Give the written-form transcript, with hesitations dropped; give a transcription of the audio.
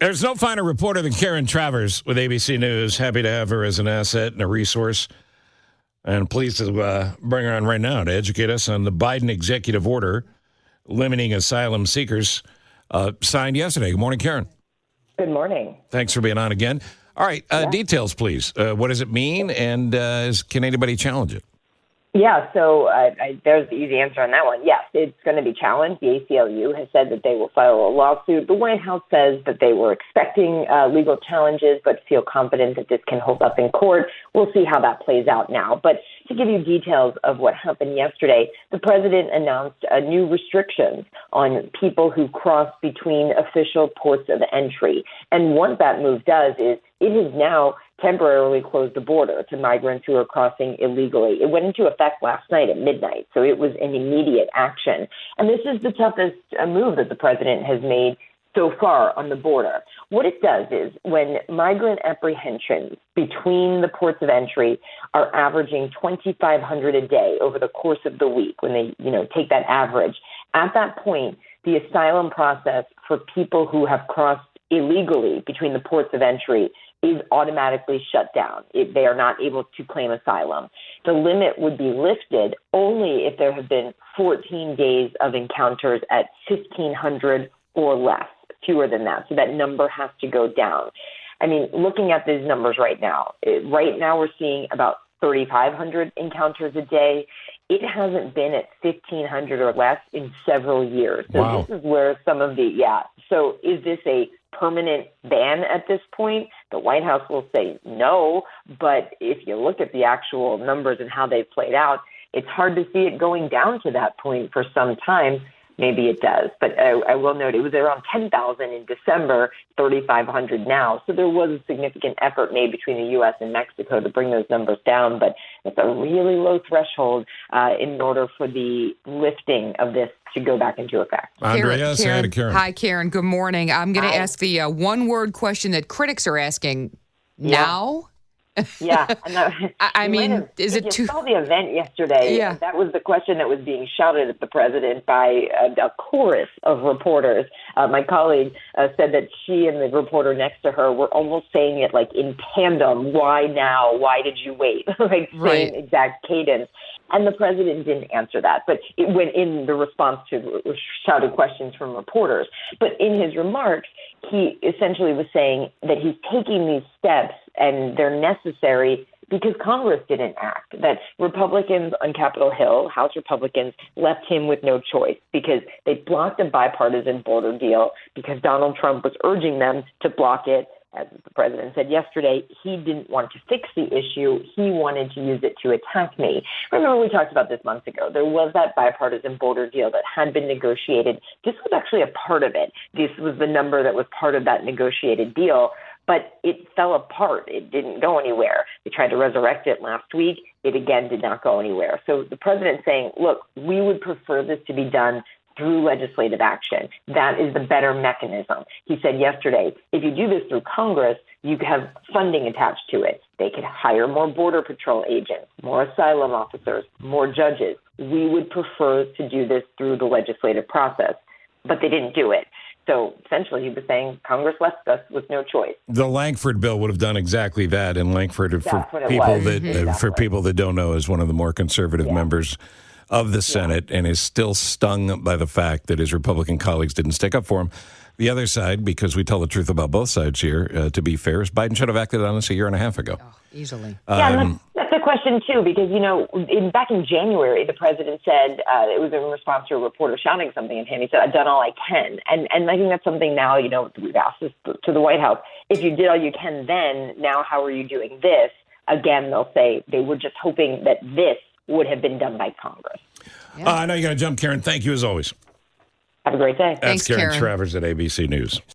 There's no finer reporter than Karen Travers with ABC News. Happy to have her as an asset and a resource. And pleased to bring her on right now to educate us on the Biden executive order limiting asylum seekers signed yesterday. Good morning, Karen. Good morning. Thanks for being on again. All right, details, please. What does it mean, and can anybody challenge it? Yeah, so there's the easy answer on that one. Yes, it's going to be challenged. The ACLU has said that they will file a lawsuit. The White House says that they were expecting legal challenges, but feel confident that this can hold up in court. We'll see how that plays out now. But to give you details of what happened yesterday, the president announced new restrictions on people who cross between official ports of entry. And what that move does is it has now temporarily closed the border to migrants who are crossing illegally. It went into effect last night at midnight, so it was an immediate action. And this is the toughest move that the president has made so far on the border. What it does is when migrant apprehensions between the ports of entry are averaging 2,500 a day over the course of the week, when they, take that average, at that point, the asylum process for people who have crossed illegally between the ports of entry is automatically shut down. They are not able to claim asylum. The limit would be lifted only if there have been 14 days of encounters at 1,500 or less, fewer than that. So that number has to go down. I mean, looking at these numbers right now we're seeing about 3,500 encounters a day. It hasn't been at 1,500 or less in several years. So wow. This is where some of so is this a permanent ban at this point? The White House will say no, but if you look at the actual numbers and how they've played out, it's hard to see it going down to that point for some time. Maybe it does, but I will note it was around 10,000 in December, 3,500 now. So there was a significant effort made between the U.S. and Mexico to bring those numbers down, but it's a really low threshold in order for the lifting of this to go back into effect. Andrea, say hi to Karen. Hi, Karen. Good morning. I'm going to ask the one-word question that critics are asking now. Yeah. I mean, is it too... You saw the event yesterday. Yeah. That was the question that was being shouted at the president by a chorus of reporters. My colleague said that she and the reporter next to her were almost saying it like in tandem. Why now? Why did you wait? Like right. Same exact cadence. And the president didn't answer that, but it went in the response to shouted questions from reporters. But in his remarks, he essentially was saying that he's taking these steps and they're necessary because Congress didn't act, that Republicans on Capitol Hill, House Republicans, left him with no choice because they blocked a bipartisan border deal because Donald Trump was urging them to block it. As the president said yesterday, he didn't want to fix the issue. He wanted to use it to attack me. Remember, we talked about this months ago. There was that bipartisan border deal that had been negotiated. This was actually a part of it. This was the number that was part of that negotiated deal, but it fell apart. It didn't go anywhere. They tried to resurrect it last week. It again did not go anywhere. So the president's saying, look, we would prefer this to be done through legislative action. That is the better mechanism. He said yesterday, if you do this through Congress, you could have funding attached to it. They could hire more Border Patrol agents, more asylum officers, more judges. We would prefer to do this through the legislative process, but they didn't do it. So essentially, he was saying Congress left us with no choice. The Lankford bill would have done exactly that, and Lankford, for people that don't know, is one of the more conservative members of the Senate and is still stung by the fact that his Republican colleagues didn't stick up for him. The other side, because we tell the truth about both sides here, to be fair, is Biden should have acted on this a year and a half ago. Oh, easily. And that's the question, too, because, back in January, the president said, it was in response to a reporter shouting something at him. He said, I've done all I can. And I think that's something now, we've asked this to the White House. If you did all you can then, now how are you doing this? Again, they'll say they were just hoping that this would have been done by Congress. Yeah. I know you got to jump, Karen. Thank you as always. Have a great day. That's Karen Travers at ABC News.